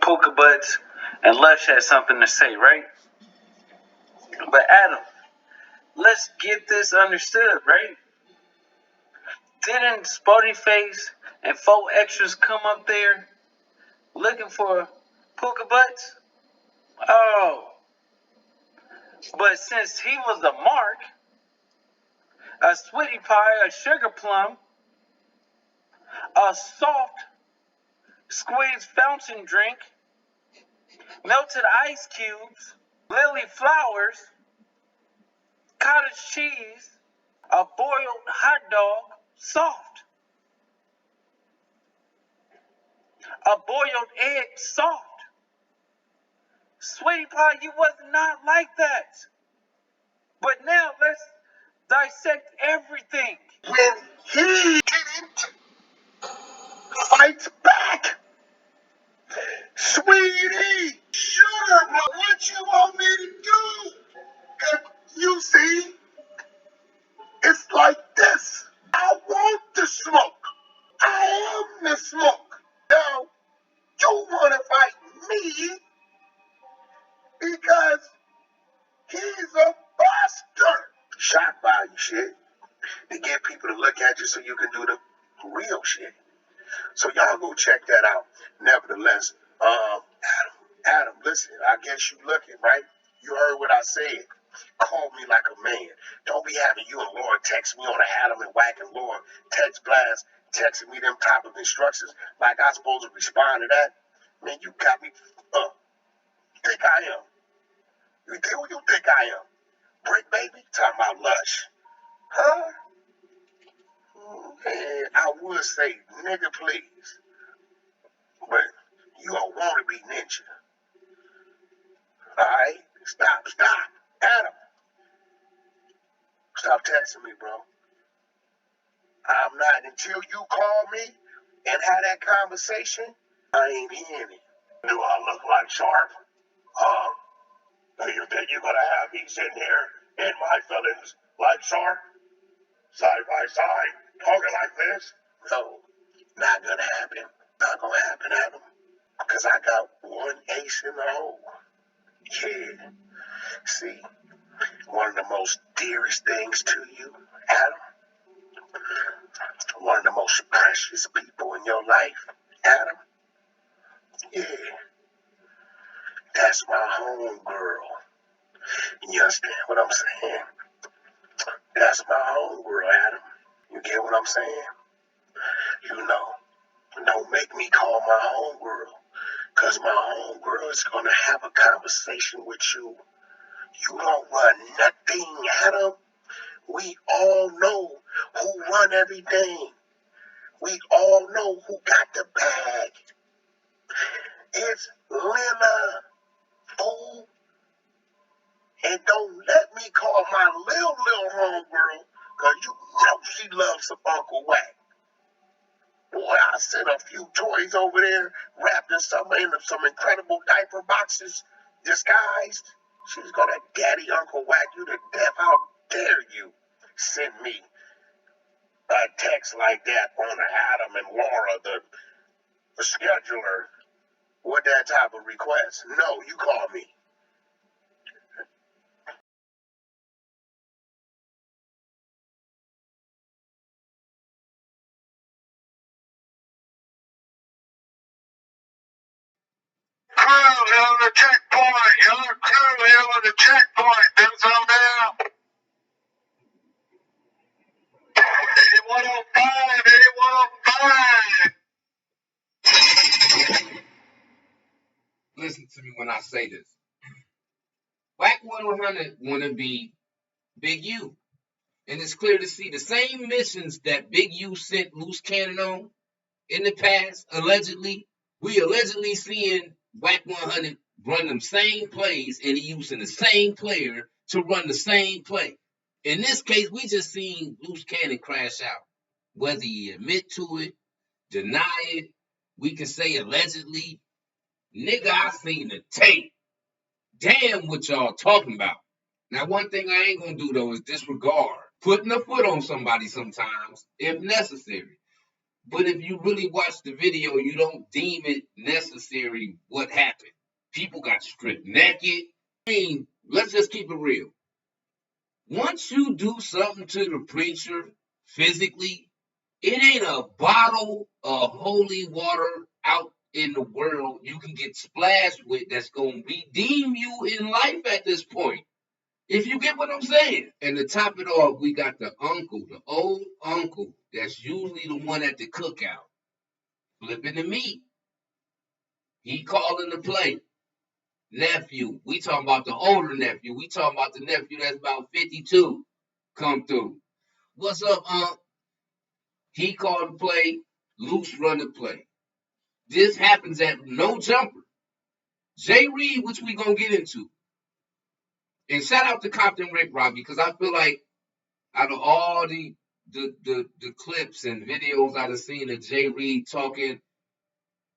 Polka Butts and Lush had something to say, right? But Adam, let's get this understood, right? Didn't Spotty Face and 4 extras come up there looking for Polka Butts? Oh, but since he was a mark, a sweetie pie, a sugar plum, a soft squeezed fountain drink, melted ice cubes, lily flowers, cottage cheese, a boiled hot dog, soft, a boiled egg, soft. Sweetie pie, you was not like that. But now let's dissect everything. When he didn't fight back, sweetie, sugar, but what you want me to do? 'Cause you see, it's like this. I want the smoke. I am the smoke. Now, you want to fight me because he's a buster. Shock value shit. To get people to look at you so you can do the real shit. So y'all go check that out. Nevertheless, Adam, listen, I guess you looking, right? You heard what I said. Call me like a man. Don't be having you and Laura text me on the Adam and Wack and Laura text blast, texting me them type of instructions like I supposed to respond to that. Man, you got me think I am. You think who you think I am? Bric, baby? Talking about Lush. Huh? Man, I would say nigga please. But you a wannabe ninja. Alright? Stop. Adam. Stop texting me, bro. I'm not, until you call me and have that conversation, I ain't hearing it. Do I look like Sharp? Do you think you're gonna have me sitting here in my feelings like Sharp? Side by side, talking like this? No, not gonna happen. Not gonna happen, Adam. Because I got one ace in the hole. Yeah. See, one of the most dearest things to you, Adam, one of the most precious people in your life, Adam, yeah, that's my home girl. You understand what I'm saying? That's my home girl, Adam. You get what I'm saying? You know, don't make me call my home girl, because my home girl is going to have a conversation with you. You don't run nothing, Adam. We all know who run everything. We all know who got the bag. It's Lena, fool. And don't let me call my little homegirl, because you know she loves some Uncle Wack. Boy, I sent a few toys over there, wrapped in some incredible diaper boxes, disguised. She's gonna daddy Uncle Wack you to death. How dare you send me a text like that on Adam and Laura, the scheduler, with that type of request? No, you call me. Crew on the checkpoint. Your crew here on the checkpoint. That's all now. 8105, 8105. Listen to me when I say this. Wack100 want to be Big U. And it's clear to see the same missions that Big U sent Luce Cannon on in the past, allegedly. We allegedly seeing Wack100 run them same plays and he using the same player to run the same play. In this case, we just seen Luce Cannon crash out. Whether he admit to it, deny it, we can say allegedly. Nigga, I seen the tape. Damn what y'all talking about. Now, one thing I ain't gonna do, though, is disregard putting a foot on somebody sometimes, if necessary. But if you really watch the video, you don't deem it necessary what happened. People got stripped naked. I mean, let's just keep it real. Once you do something to the preacher physically, it ain't a bottle of holy water out in the world you can get splashed with that's going to redeem you in life at this point. If you get what I'm saying. And to top it off, we got the uncle, the old uncle, that's usually the one at the cookout, flipping the meat. He calling the play. Nephew, we talking about the older nephew. We talking about the nephew that's about 52. Come through. What's up, Unc? He called the play. Luce run the play. This happens at no jumper. Jay Reed, which we gonna get into. And shout out to Compton Rick Rob, because I feel like out of all the clips and videos I've seen of Jay Reed talking,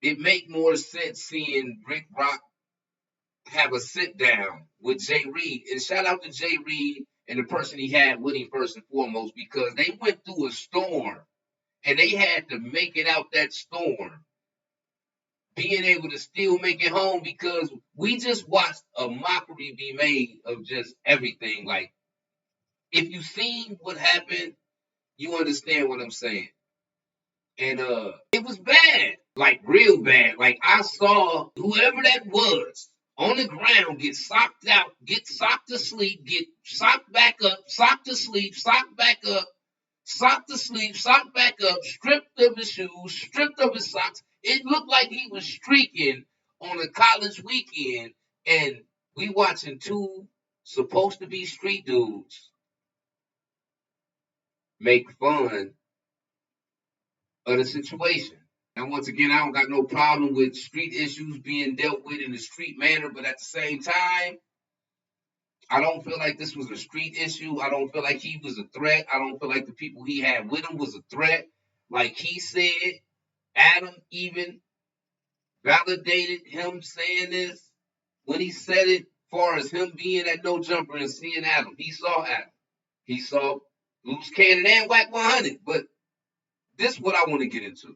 it make more sense seeing Rick Rock have a sit down with Jay Reed. And shout out to Jay Reed and the person he had with him first and foremost, because they went through a storm and they had to make it out that storm, being able to still make it home, because we just watched a mockery be made of just everything. Like, if you seen what happened, you understand what I'm saying. And it was bad, like real bad. Like, I saw whoever that was on the ground get socked out, get socked to sleep, get socked back up, socked to sleep, socked back up, socked to sleep, socked back up, stripped of his shoes, stripped of his socks. It looked like he was streaking on a college weekend, and we watching two supposed to be street dudes make fun of the situation. And once again, I don't got no problem with street issues being dealt with in a street manner, but at the same time, I don't feel like this was a street issue. I don't feel like he was a threat. I don't feel like the people he had with him was a threat. Like he said, Adam even validated him saying this when he said it, far as him being at No Jumper and seeing Adam. He saw Adam. He saw Luce Cannon and Wack100. But this is what I want to get into.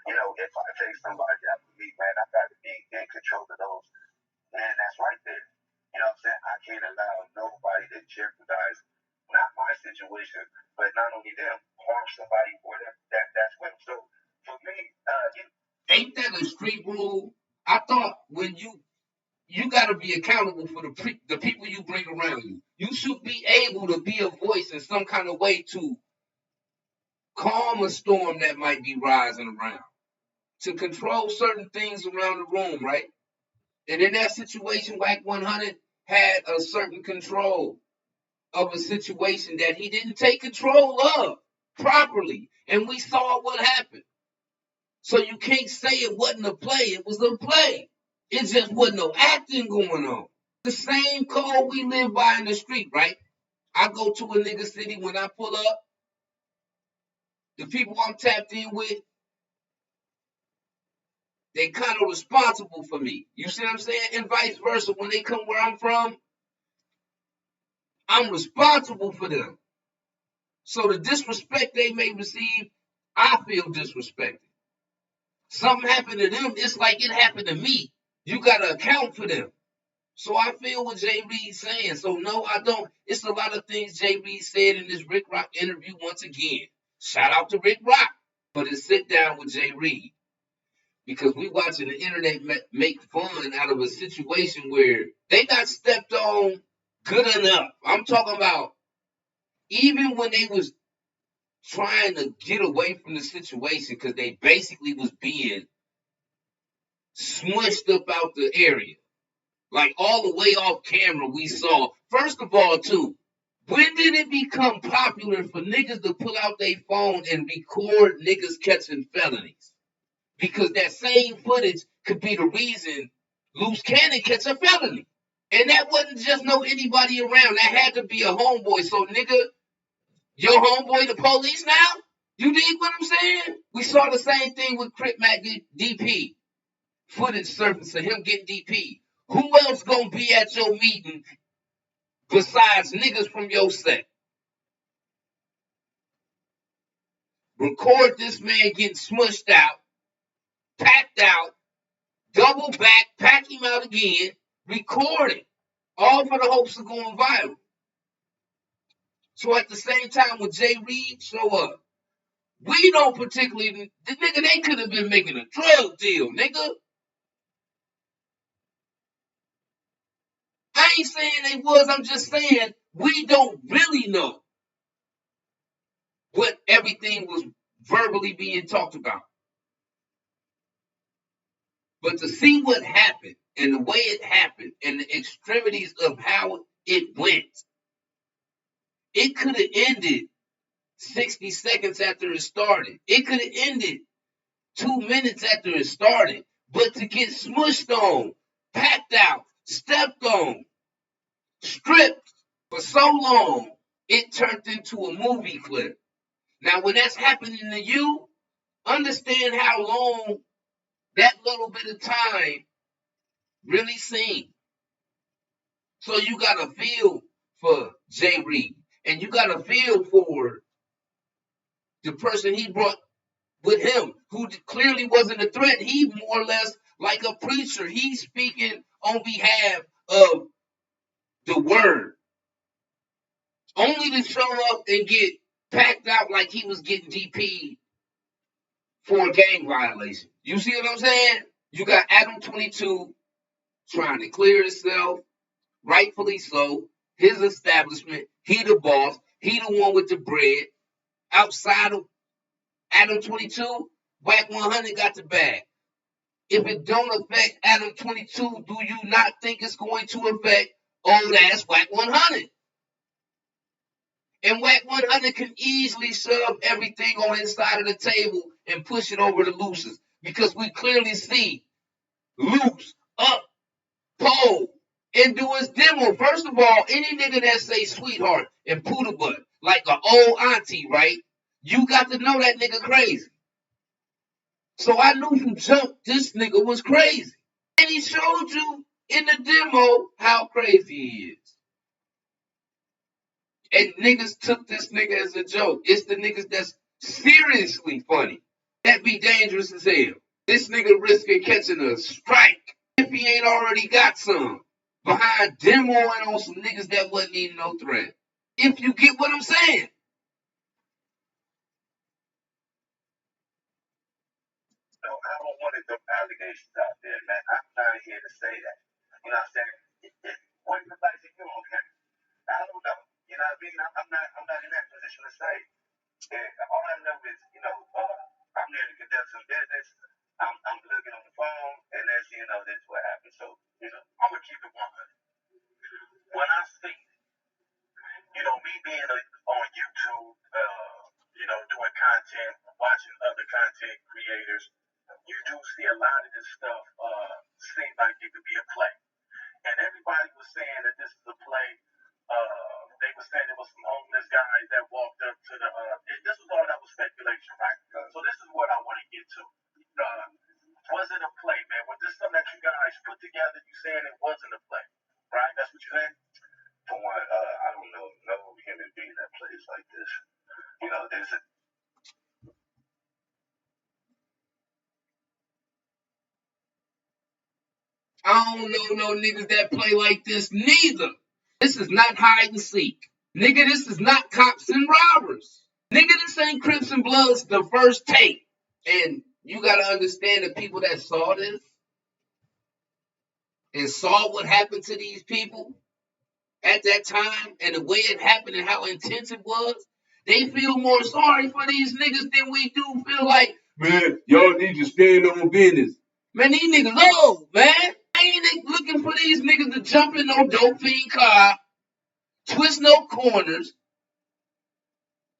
You know, if I take somebody out with me, man, I got to be in control of those. Man, that's right there. You know what I'm saying? I can't allow nobody to jeopardize not my situation, but not only them, harm somebody for them. That's what. So for me, ain't that a street rule? I thought when you got to be accountable for the people you bring around you. You should be able to be a voice in some kind of way to calm a storm that might be rising around, to control certain things around the room, right? And in that situation, Wack100 had a certain control of a situation that he didn't take control of properly. And we saw what happened. So you can't say it wasn't a play. It was a play. It just wasn't no acting going on. The same code we live by in the street, right? I go to a nigga city, when I pull up, the people I'm tapped in with, they kind of responsible for me. You see what I'm saying? And vice versa. When they come where I'm from, I'm responsible for them. So the disrespect they may receive, I feel disrespected. Something happened to them, it's like it happened to me. You got to account for them. So I feel what Jay Reed's saying. So no, I don't. It's a lot of things Jay Reed said in this Rick Rock interview once again. Shout out to Rick Rock. But it's sit down with Jay Reed. Because we watching the internet make fun out of a situation where they got stepped on good enough. I'm talking about even when they was trying to get away from the situation, because they basically was being smushed up out the area. Like all the way off camera we saw. First of all, too, when did it become popular for niggas to pull out their phone and record niggas catching felonies? Because that same footage could be the reason Luce Cannon catch a felony. And that wasn't just no anybody around. That had to be a homeboy. So, nigga, your homeboy the police now? You dig what I'm saying? We saw the same thing with Crip Mac DP. Footage surface of him getting DP. Who else gonna be at your meeting besides niggas from your set? record this man getting smushed out, packed out, double back, pack him out again, record it, all for the hopes of going viral. So at the same time, when Jay Reed show up, we don't particularly, the nigga, they could have been making a drug deal, nigga. I ain't saying they was, I'm just saying we don't really know what everything was verbally being talked about. But to see what happened and the way it happened and the extremities of how it went, it could have ended 60 seconds after it started. It could have ended 2 minutes after it started. But to get smushed on, packed out, stepped on, stripped for so long, it turned into a movie clip. Now, when that's happening to you, understand how long that little bit of time really seemed. So you got to feel for Jay Reed, and you got to feel for the person he brought with him, who clearly wasn't a threat. He more or less like a preacher. He's speaking on behalf of the word, only to show up and get packed out like he was getting DP'd for a gang violation. You see what I'm saying? You got Adam22 trying to clear himself, rightfully so. His establishment, he the boss, he the one with the bread. Outside of Adam22, Wack100 got the bag. If it don't affect Adam22, do you not think it's going to affect old ass Wack100? And Wack100 can easily shove everything on his side of the table and push it over to Luce's, because we clearly see Luce up, pole, and do his demo. First of all, any nigga that say sweetheart and poodle butt like an old auntie, right? You got to know that nigga crazy. So I knew from jump this nigga was crazy. And he showed you in the demo how crazy he is. And niggas took this nigga as a joke. It's the niggas that's seriously funny that be dangerous as hell. This nigga risking catching a strike if he ain't already got some behind demoing on some niggas that wasn't even no threat. If you get what I'm saying. No, I don't want them allegations out there, man. I'm not here to say that. You know what I'm saying? What everybody think you okay? I don't know. You know what I mean? I'm not in that position to say. And all I know is, I'm there to conduct some business. I'm looking on the phone, and that's, that's what happened. So, I'm gonna keep it 100. When I see, me being on YouTube, doing content, watching other content creators, you do see a lot of this stuff seem like it could be a play. And everybody was saying that this is a play. They were saying there was some homeless guys that walked up to the. This was all that was speculation, right? So this is what I want to get to. Was it a play, man? Was this something that you guys put together? You saying it wasn't a play, right? That's what you saying? For one, I don't know no human being that plays like this. There's a. I don't know no niggas that play like this neither. This is not hide and seek. Nigga, this is not cops and robbers. Nigga, this ain't Crips and Bloods the first take. And you gotta understand the people that saw this and saw what happened to these people at that time and the way it happened and how intense it was, they feel more sorry for these niggas than we do feel like, man, y'all need to stand on business. Man, these niggas old, man. I ain't looking for these niggas to jump in no dope fiend car, twist no corners,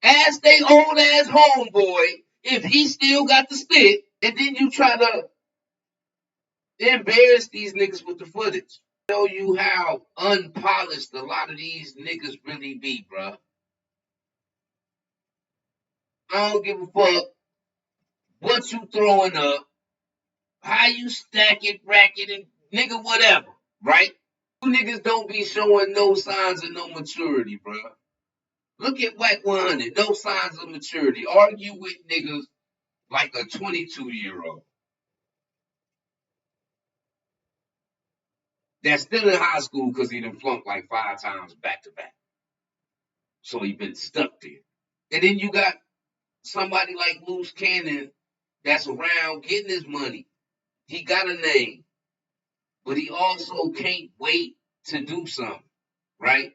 ask they old ass homeboy if he still got the stick, and then you try to embarrass these niggas with the footage. Show you how unpolished a lot of these niggas really be, bruh. I don't give a fuck what you throwing up, how you stack it, rack it, and nigga, whatever, right? You niggas don't be showing no signs of no maturity, bruh. Look at Wack100, no signs of maturity. Argue with niggas like a 22-year-old that's still in high school because he done flunked like 5 times back to back. So he been stuck there. And then you got somebody like Luce Cannon that's around getting his money. He got a name, but he also can't wait to do something, right?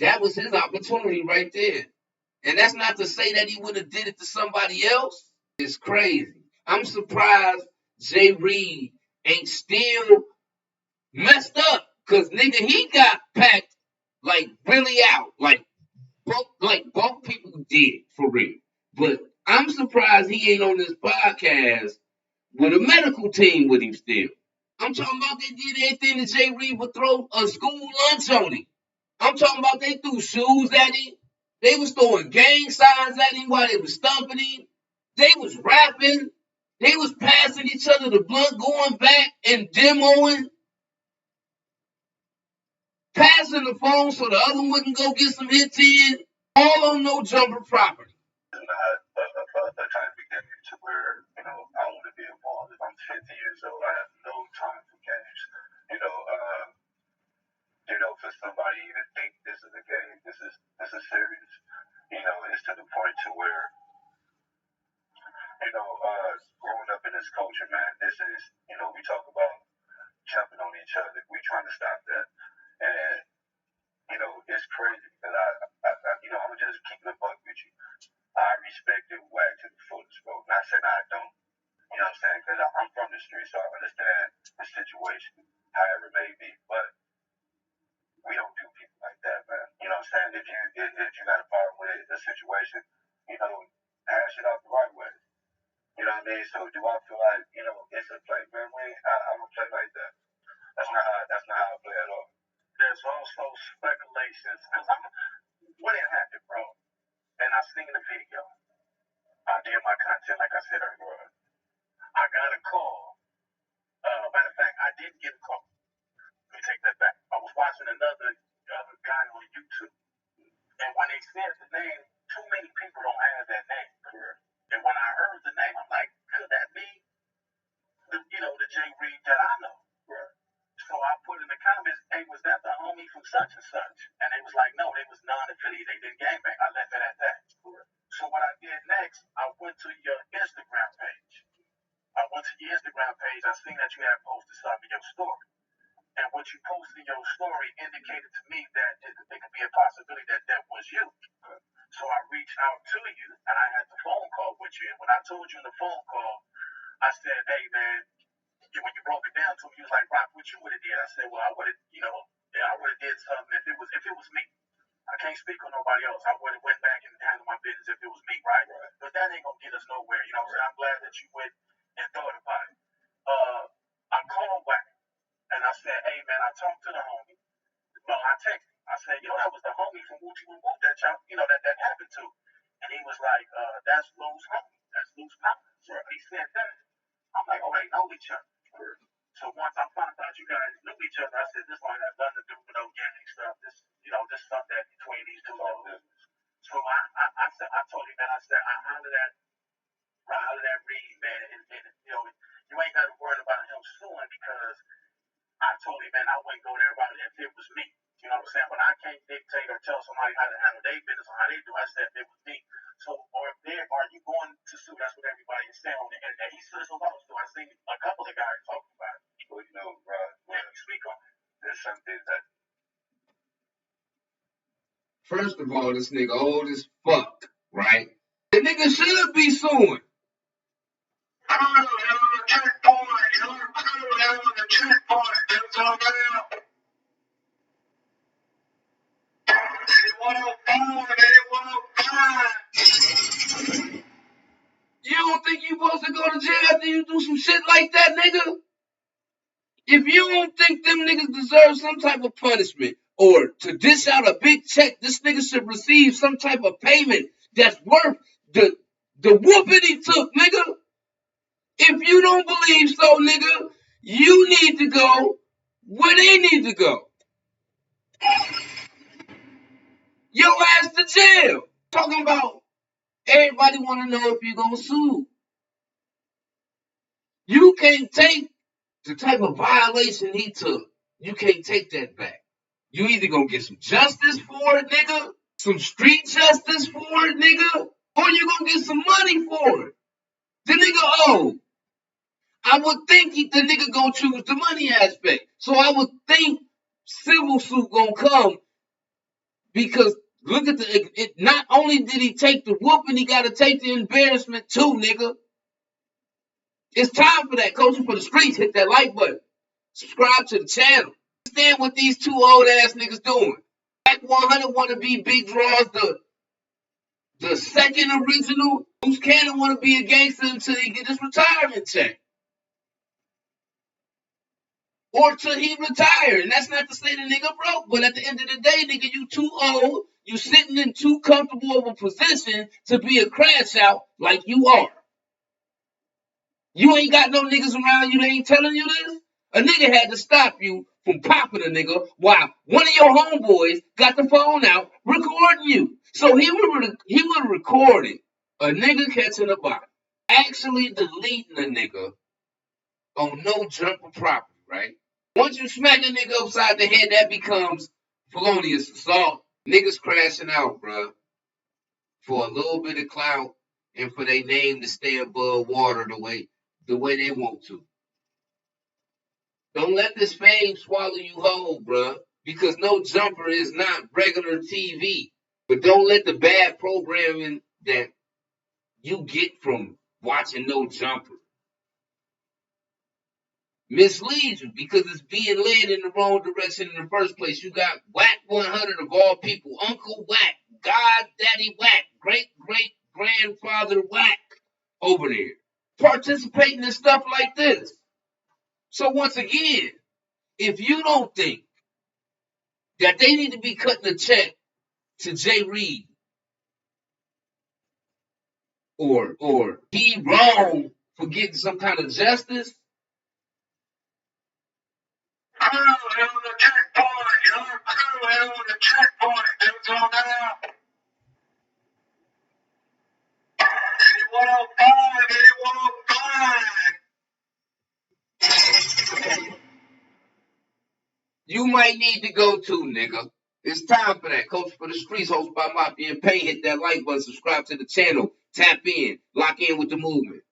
That was his opportunity right there. And that's not to say that he would have did it to somebody else. It's crazy. I'm surprised Jay Reed ain't still messed up. Cause nigga, he got packed like really out. Like both people did for real. But I'm surprised he ain't on this podcast with a medical team with him still. I'm talking about they did everything that Jay Reed would throw a school lunch on him. I'm talking about they threw shoes at him. They was throwing gang signs at him while they was stomping him. They was rapping. They was passing each other the blunt, going back and demoing, passing the phone so the other one can go get some hits in. All on no jumper property. Not a time beginning to where, I want to be involved. If I'm 50 years old, I have no time for games. For somebody to think this is a game, this is serious. It's to the point to where, growing up in this culture, man, this is, we talk about jumping on each other. We're trying to stop that. And, it's crazy because I'm just keeping a buck with you. I respected Wack to the fullest, bro. Not saying I don't. You know what I'm saying? Because I'm from the street, so I understand the situation, however it may be. But we don't do people like that, man. You know what I'm saying? If you got a problem with the situation, hash it out the right way. You know what I mean? So do I feel like, it's a play, man? I don't play like that. That's not how I play at all. There's also speculations. When it happened, bro, and I seen the video, I did my content like I said earlier. I got a call. Matter of fact, I didn't get a call. Let me take that back. I was watching another guy on YouTube. And when they said the name, too many people don't have that name, correct? And when I heard the name, I'm like, could that be the Jay Reed that I know? Right. So I put in the comments, hey, was that the homie from such and such? And they was like, no, they was non-affiliated. They didn't gangbang. I left it at that. Correct. So what I did next, I went to your Instagram page. I seen that you had posted something in your story. And what you posted in your story indicated to me that it could be a possibility that was you. So I reached out to you, and I had the phone call with you. And when I told you in the phone call, I said, hey, man, when you broke it down to me, you was like, Rock, what you would have did? I said, well, I would have, I would have did something if it was me. I can't speak on nobody else. I would have went back and handled my business if it was me, right? But that ain't going to get us nowhere. You know what I'm saying? I'm glad that you went and thought about it. I called back, and I said, hey, man, I talked to the homie. Well, I texted him. I said, that was the homie from Woochie Woo Woo that y'all, that happened to. And he was like, that's Lou's homie. That's Lou's partner. So he said that. I'm like, oh, they know each other. So once I found out you guys knew each other, I said, this one has nothing to do with no gang stuff. This stuff that between these two guys. So I said, I told him, man, I said, I hollered at Reed, man, and you ain't got to worry about him suing because I told him, man, I wouldn't go there about it if it was me. You know what I'm saying? But I can't dictate or tell somebody how to handle their business or how they do. I said if it was me. So are you going to sue? That's what everybody is saying on the internet. He says a lot. So I seen a couple of guys talking about it. Well, Rod, speak on it. There's something that. First of all, this nigga old as fuck, right? The nigga should be suing. You don't think you supposed to go to jail after you do some shit like that, nigga? If you don't think them niggas deserve some type of punishment or to dish out a big check, this nigga should receive some type of payment that's worth the whooping he took, nigga. If you don't believe so, nigga, you need to go where they need to go. your ass to jail. Talking about everybody want to know if you're going to sue. You can't take the type of violation he took. You can't take that back. You either going to get some justice for it, nigga, some street justice for it, nigga, or you going to get some money for it. The nigga, I would think the nigga gonna choose the money aspect. So I would think civil suit gonna come because look at not only did he take the whooping, he gotta take the embarrassment too, nigga. It's time for that. Coaching for the streets, hit that like button. Subscribe to the channel. Understand what these two old ass niggas doing. Wack100 wanna be big draws, the second original. Luce Cannon wanna be a gangster until he get his retirement check. Or till he retire. And that's not to say the nigga broke, but at the end of the day, nigga, you too old. You sitting in too comfortable of a position to be a crash out like you are. You ain't got no niggas around you that ain't telling you this. A nigga had to stop you from popping a nigga while one of your homeboys got the phone out recording you. So he would have recorded a nigga catching a body, actually deleting a nigga on no jumper property, right? Once you smack a nigga upside the head, that becomes felonious assault. Niggas crashing out, bruh, for a little bit of clout and for their name to stay above water the way they want to. Don't let this fame swallow you whole, bruh, because no jumper is not regular TV. But don't let the bad programming that you get from watching no jumper mislead you, because it's being led in the wrong direction in the first place. You got Wack100 of all people, Uncle Wack, God Daddy Wack, great-great-grandfather Wack over there, participating in stuff like this. So once again, if you don't think that they need to be cutting a check to Jay Reed or he wrong for getting some kind of justice, Crew on the checkpoint, your crew on the checkpoint, it's on now. 8105, 8105. you might need to go to, nigga. It's time for that. Coach for the Streets, hosted by Mafia and Pay. Hit that like button, subscribe to the channel, tap in, lock in with the movement.